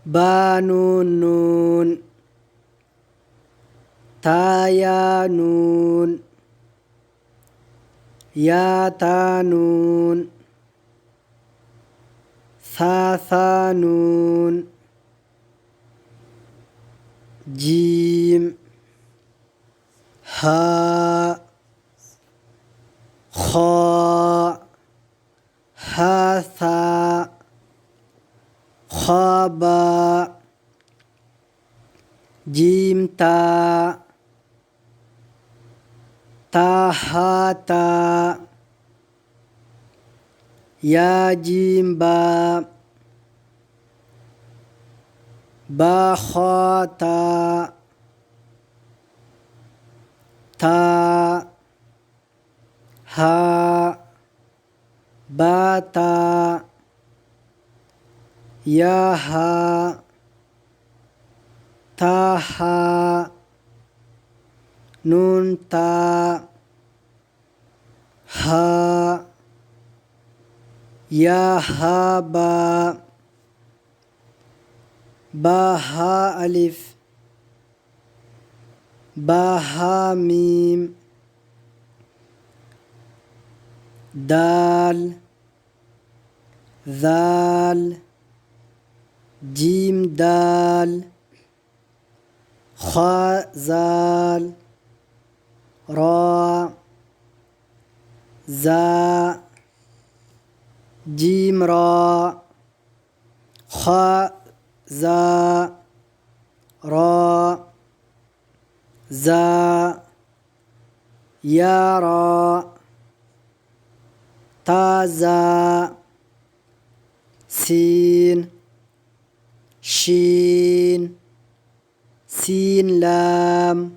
با نون نون تا يا نون يا تا نون ثا ثا نون جيم ها خا ها ثا خا با جيم تا تا ها تا يا جيم با با خا تا تا ها با تا يا ها تا ها نون تا ها يا ها با با ها ألف با ها ميم دال ذال جيم دال خاء زال را زا جيم را خاء زا را زا يا را تا زا سين شين سين لام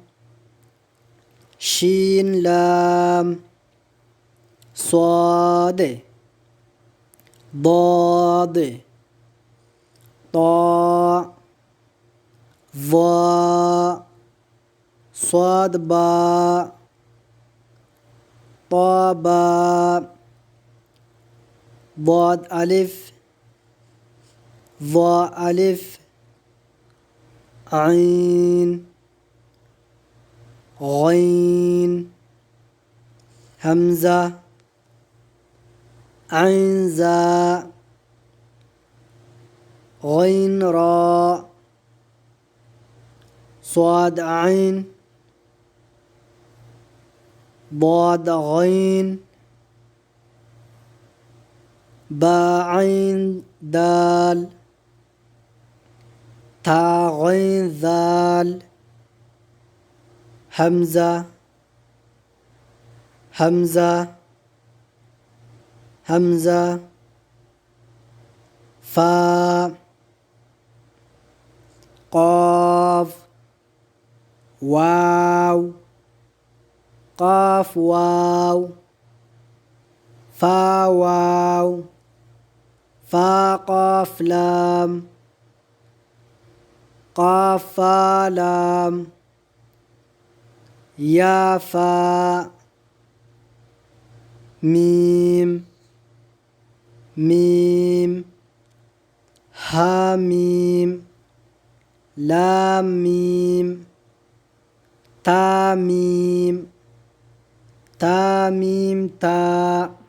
شين لام صاد ضاد طاء ظا صاد با طا با ضاد ألف ظا ألف عين غين همزة عين زا غين را صاد عين ضاد غين با عين دال تا غين ذال همزة همزة همزة فا قاف واو قاف واو فا واو فا قاف لام قاف فا لام يا فا ميم ميم ها ميم لام ميم تا ميم تا ميم تا